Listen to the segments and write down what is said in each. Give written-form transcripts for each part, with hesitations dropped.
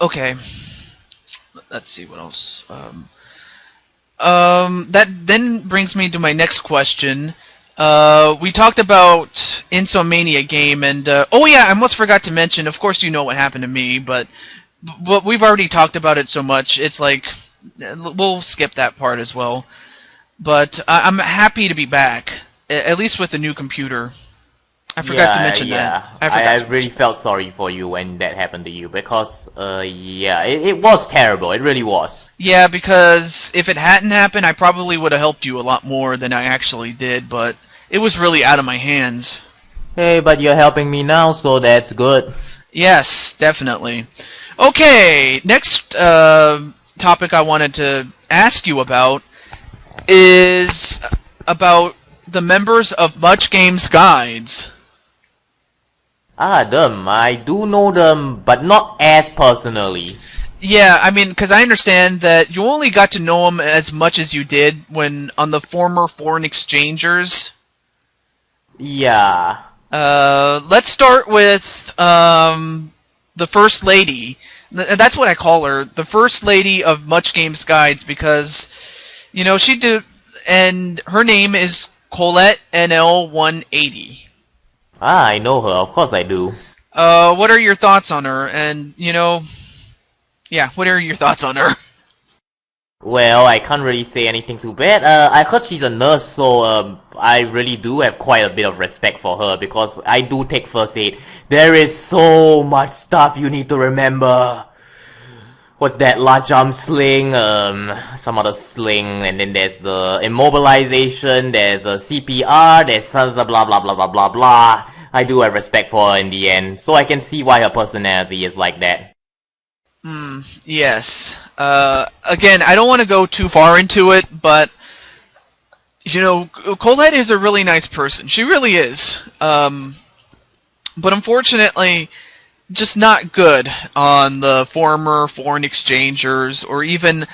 Okay. Let's see what else. That then brings me to my next question. We talked about Insomania game, and oh yeah, I almost forgot to mention. Of course, you know what happened to me, but we've already talked about it so much. It's like we'll skip that part as well. But I'm happy to be back, at least with the new computer. I forgot to mention that. I really felt sorry for you when that happened to you because, it was terrible. It really was. Yeah, because if it hadn't happened, I probably would have helped you a lot more than I actually did, but it was really out of my hands. Hey, but you're helping me now, so that's good. Yes, definitely. Okay, next topic I wanted to ask you about is about the members of Much Games Guides. Ah, them. I do know them, but not as personally. Yeah, I mean, because I understand that you only got to know them as much as you did when on the former foreign exchangers. Yeah. Let's start with the First Lady. That's what I call her, the First Lady of Much Games Guides, because, you know, and her name is ColeNL112. Ah, I know her. Of course I do. What are your thoughts on her? And, you know, yeah, what are your thoughts on her? Well, I can't really say anything too bad. I heard she's a nurse, so I really do have quite a bit of respect for her because I do take first aid. There is so much stuff you need to remember. What's that? Large arm sling, some other sling, and then there's the immobilization, there's a CPR, there's blah blah blah blah blah blah. I do have respect for her in the end, so I can see why her personality is like that. Yes. Again, I don't want to go too far into it, but, you know, Colette is a really nice person. She really is. But unfortunately, just not good on the former foreign exchangers, or even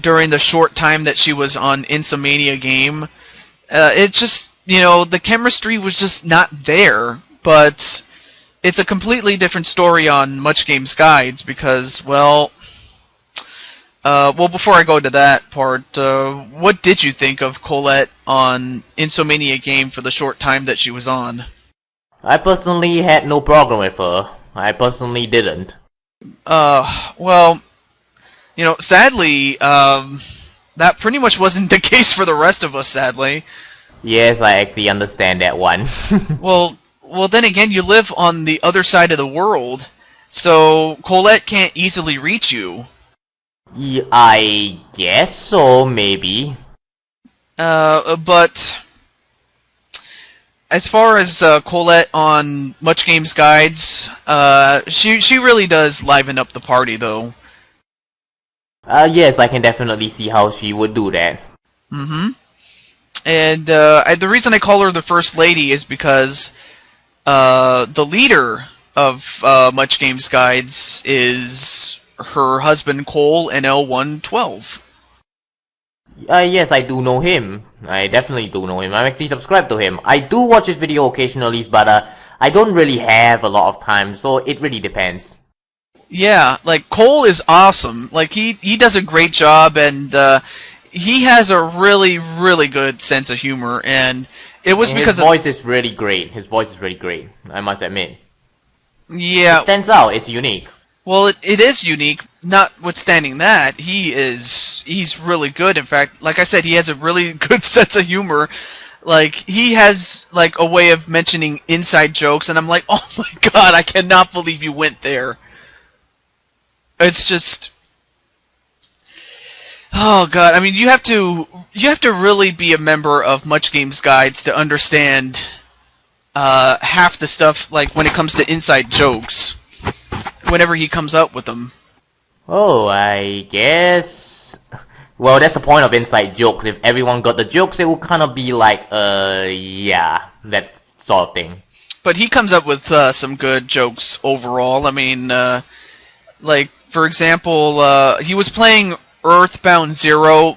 during the short time that she was on Insomania game. It just, you know, the chemistry was just not there, but it's a completely different story on Much Games Guides because, well, before I go to that part, what did you think of Colette on Insomania game for the short time that she was on? I personally had no problem with her. I personally didn't. Well, you know, sadly, that pretty much wasn't the case for the rest of us, sadly. Yes, I actually understand that one. Well, then again, you live on the other side of the world, so Colette can't easily reach you. I guess so, maybe. But as far as Colette on Much Games Guides, she really does liven up the party, though. Yes, I can definitely see how she would do that. Mm-hmm. And the reason I call her the First Lady is because the leader of Much Games Guides is her husband, ColeNL112. Yes, I do know him. I definitely do know him. I'm actually subscribed to him. I do watch his video occasionally, but I don't really have a lot of time, so it really depends. Yeah, like, Cole is awesome. Like, he does a great job, and he has a really, really good sense of humor, and it was because his voice is really great. His voice is really great, I must admit. Yeah. It stands out. It's unique. Well, it is unique. Notwithstanding that, he's really good. In fact, like I said, he has a really good sense of humor. Like, he has, like, a way of mentioning inside jokes, and I'm like, oh my god, I cannot believe you went there. It's just... Oh god, I mean, you have to really be a member of Much Games Guides to understand half the stuff, like, when it comes to inside jokes. Whenever he comes up with them. Oh, I guess... Well, that's the point of inside jokes. If everyone got the jokes, it would kind of be like, yeah, that sort of thing. But he comes up with some good jokes overall. I mean, like, for example, he was playing Earthbound Zero,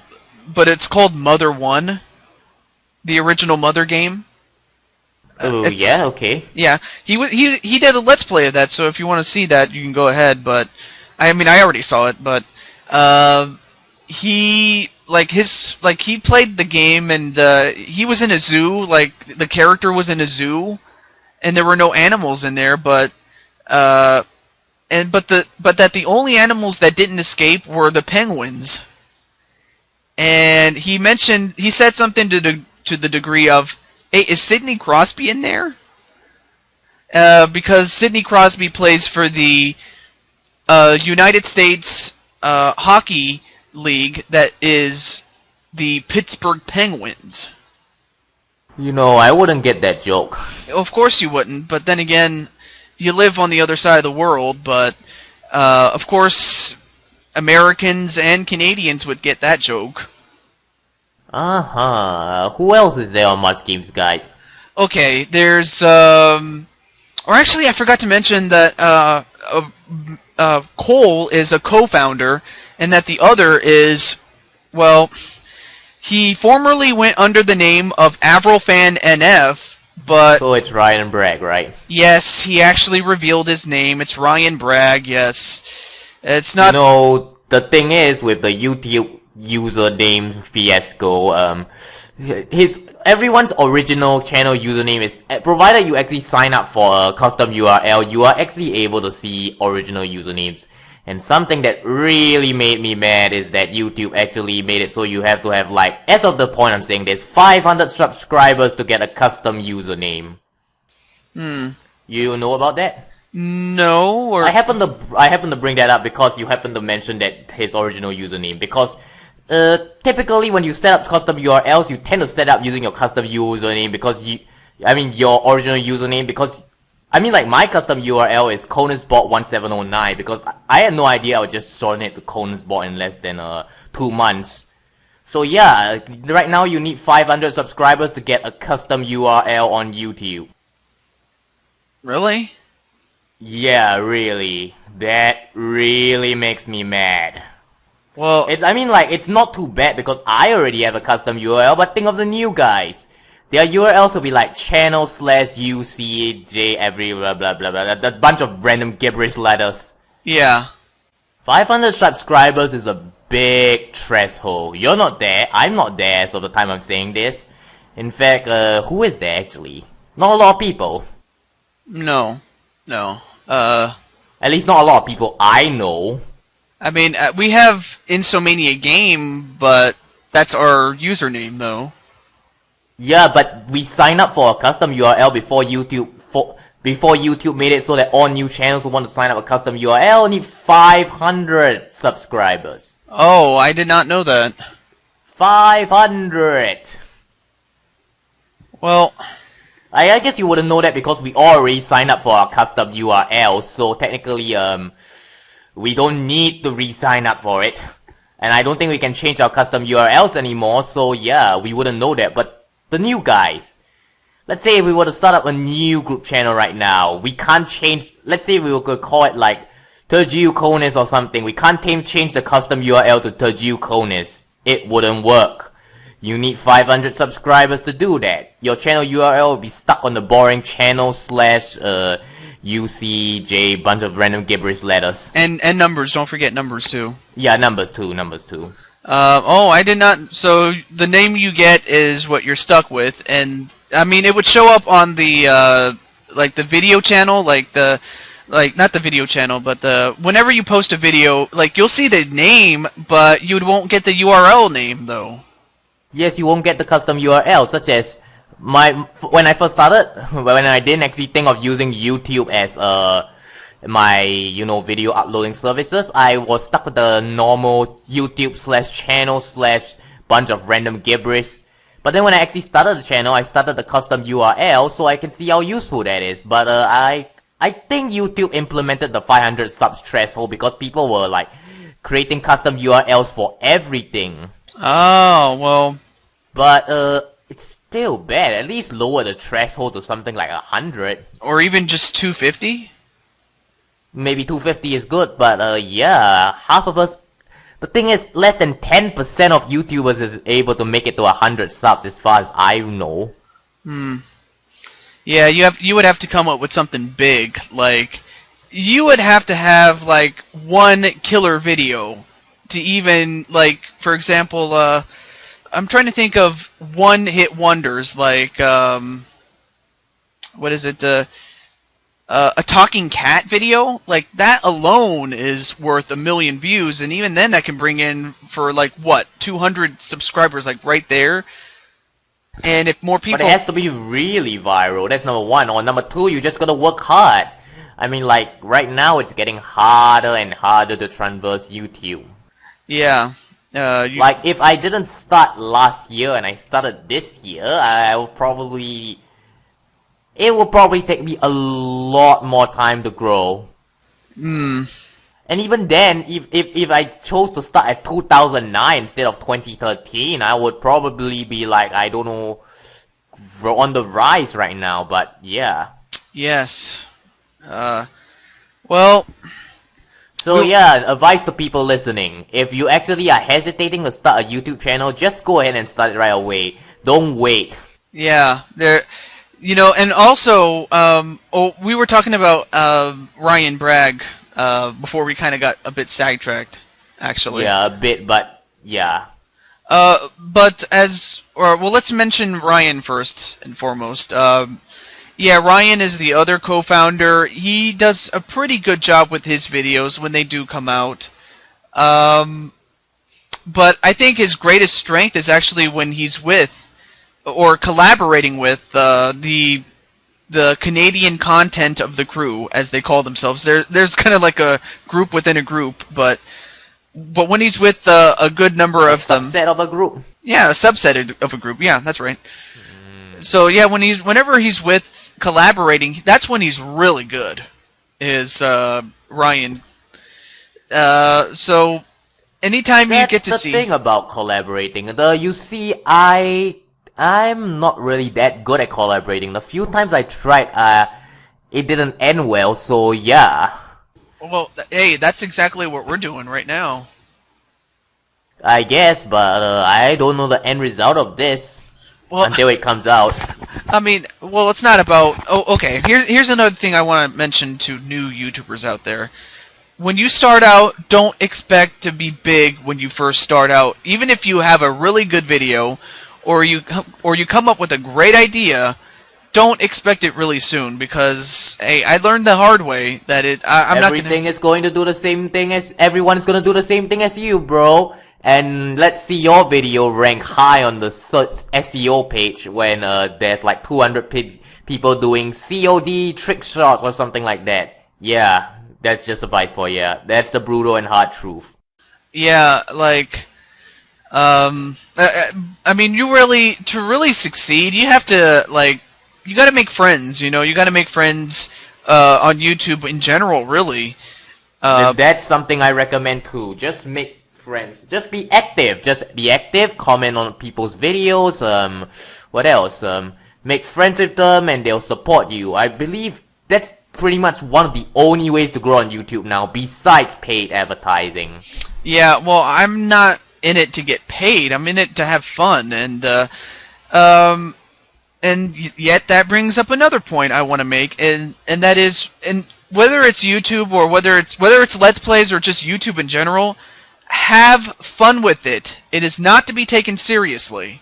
but it's called Mother 1. The original Mother game. Oh, yeah, okay. Yeah, he did a Let's Play of that, so if you want to see that, you can go ahead, but I mean, I already saw it, but he he played the game and he was in a zoo. Like the character was in a zoo, and there were no animals in there, but that the only animals that didn't escape were the penguins. And he said something to the degree of, "Hey, is Sidney Crosby in there?" Because Sidney Crosby plays for the United States Hockey League, that is the Pittsburgh Penguins. You know, I wouldn't get that joke. Of course you wouldn't, but then again, you live on the other side of the world, but of course Americans and Canadians would get that joke. Who else is there on Much Games Guides? Okay, there's or actually I forgot to mention that Cole is a co-founder, and that the other is, well, he formerly went under the name of AvrilFan NF, but... So it's Ryan Bragg, right? Yes, he actually revealed his name. It's Ryan Bragg, yes. It's not... You know, the thing is, with the YouTube username fiasco, everyone's original channel username is, provided you actually sign up for a custom URL, you are actually able to see original usernames. And something that really made me mad is that YouTube actually made it so you have to have, like, as of the point I'm saying this, 500 subscribers to get a custom username. You know about that? No, or... I happen to bring that up because you happen to mention that his original username, because typically when you set up custom URLs, you tend to set up using your custom username because your original username, because like my custom URL is KonisBored1709 because I had no idea I would just shorten it to KonisBored in less than 2 months. So yeah, right now you need 500 subscribers to get a custom URL on YouTube. Really? Yeah, really. That really makes me mad. Well, it's not too bad because I already have a custom URL, but think of the new guys. Their URLs will be like channel/UCJ every blah blah blah blah, that bunch of random gibberish letters. Yeah. 500 subscribers is a big threshold. You're not there, I'm not there as of the time I'm saying this. In fact, who is there actually? Not a lot of people. No. At least not a lot of people I know. I mean, we have Insomania Game, but that's our username, though. Yeah, but we signed up for a custom URL before YouTube made it so that all new channels who want to sign up a custom URL need 500 subscribers. Oh, I did not know that. 500! Well... I guess you wouldn't know that because we already signed up for our custom URL, so technically, we don't need to re-sign up for it. And I don't think we can change our custom URLs anymore, so yeah, we wouldn't know that. But the new guys, let's say if we were to start up a new group channel right now, we can't change, let's say we could call it like TehJew22 or something, we can't change the custom URL to TehJew22. It wouldn't work. You need 500 subscribers to do that. Your channel URL will be stuck on the boring channel/UCJ bunch of random gibberish letters. And numbers, don't forget numbers too. Yeah, numbers too. Oh, I did not. So the name you get is what you're stuck with, and I mean it would show up on the like the video channel, not the video channel, but whenever you post a video, like you'll see the name, but you won't get the URL name though. Yes, you won't get the custom URL, such as when I first started, when I didn't actually think of using YouTube as my video uploading services, I was stuck with the normal YouTube/channel/bunch of random gibberish. But then when I actually started the channel, I started the custom URL so I can see how useful that is. But I think YouTube implemented the 500 subs threshold because people were like creating custom URLs for everything. Oh, well. But, it's still bad. At least lower the threshold to something like 100. Or even just 250? Maybe 250 is good, but, yeah. Half of us... The thing is, less than 10% of YouTubers is able to make it to 100 subs as far as I know. Yeah, you would have to come up with something big, like... you would have to have like one killer video to even, like, for example, I'm trying to think of one-hit wonders, like, what is it, a talking cat video, like that alone is worth 1 million views, and even then that can bring in for like what 200 subscribers, like right there. And if more people, But it has to be really viral. That's number one. Or number two, you just gotta work hard. I mean, like right now, it's getting harder and harder to traverse YouTube. yeah, Like if I didn't start last year and I started this year, I would probably. It will probably take me a lot more time to grow. And even then, if I chose to start at 2009 instead of 2013, I would probably be like, I don't know, on the rise right now, but yeah. yes, well, So yeah, advice to people listening. If you actually are hesitating to start a YouTube channel, just go ahead and start it right away. Don't wait. yeah, there. You know, and also, we were talking about Ryan Bragg before we kind of got a bit sidetracked, actually. Yeah, a bit, but yeah. But well, let's mention Ryan first and foremost. Yeah, Ryan is the other co-founder. He does a pretty good job with his videos when they do come out. But I think his greatest strength is actually when he's with or collaborating with the Canadian content of the crew, as they call themselves. There's kind of like a group within a group, but when he's with a good number of them, Subset of a group. yeah, a subset of a group. Yeah, that's right. So yeah, whenever he's with collaborating, that's when he's really good. Is Ryan? So anytime you get to see. That's the thing about collaborating. You see, I'm not really that good at collaborating. The few times I tried, it didn't end well, so yeah. Well, hey, that's exactly what we're doing right now. I guess, but I don't know the end result of this until it comes out. I mean, well, it's not about... Oh, okay, here's another thing I want to mention to new YouTubers out there. When you start out, don't expect to be big when you first start out. Even if you have a really good video, or you come up with a great idea, don't expect it really soon, because hey, I learned the hard way that Everything is going to do the same thing as everyone's going to do the same thing as you, bro. And let's see your video rank high on the search SEO page when there's like 200 people doing COD trick shots or something like that. Yeah, that's just advice for you. That's the brutal and hard truth. Yeah, like. I mean, to really succeed, you have to, like, you gotta make friends, you know, you gotta make friends, on YouTube in general, really. That's something I recommend too. Just make friends. Just be active, comment on people's videos, what else? Make friends with them and they'll support you. I believe that's pretty much one of the only ways to grow on YouTube now, besides paid advertising. Yeah, well, I'm not in it to get paid. I'm in it to have fun, and yet that brings up another point I want to make, and that is, and whether it's YouTube or whether it's Let's Plays or just YouTube in general, have fun with it. It is not to be taken seriously.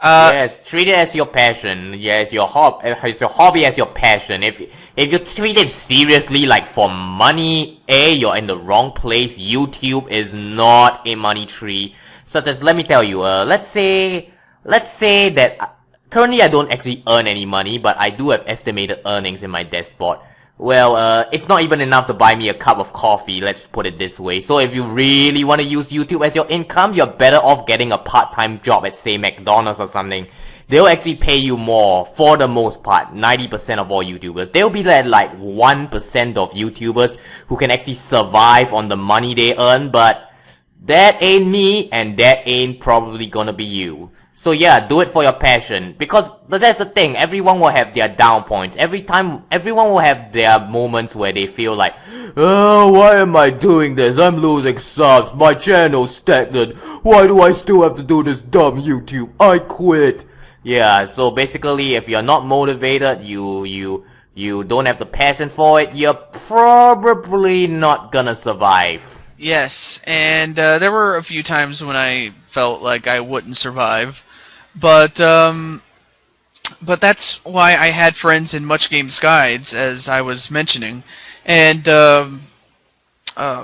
Yes, treat it as your passion. Yes, your hobby as your passion. If you treat it seriously, like for money, you're in the wrong place. YouTube is not a money tree. Such as, let me tell you, let's say that currently I don't actually earn any money, but I do have estimated earnings in my dashboard. Well, it's not even enough to buy me a cup of coffee, let's put it this way. So if you really want to use YouTube as your income, you're better off getting a part-time job at, say, McDonald's or something. They'll actually pay you more, for the most part, 90% of all YouTubers. They'll be like 1% of YouTubers who can actually survive on the money they earn, but that ain't me, and that ain't probably gonna be you. So yeah, do it for your passion, because that's the thing, everyone will have their down points. Everyone will have their moments where they feel like, oh, why am I doing this? I'm losing subs, my channel's stagnant, why do I still have to do this dumb YouTube? I quit. Yeah, so basically if you're not motivated, you you don't have the passion for it, you're probably not gonna survive. Yes, and there were a few times when I felt like I wouldn't survive, but that's why I had friends in Much Games Guides, as I was mentioning, and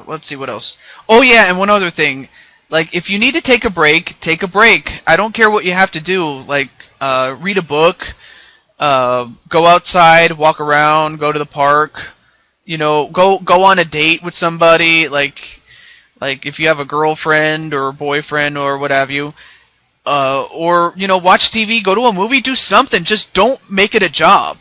let's see what else. Oh yeah, and one other thing, like if you need to take a break, take a break. I don't care what you have to do, like read a book, go outside, walk around, go to the park, go on a date with somebody, like if you have a girlfriend or a boyfriend or what have you, or watch TV, go to a movie, do something. Just don't make it a job.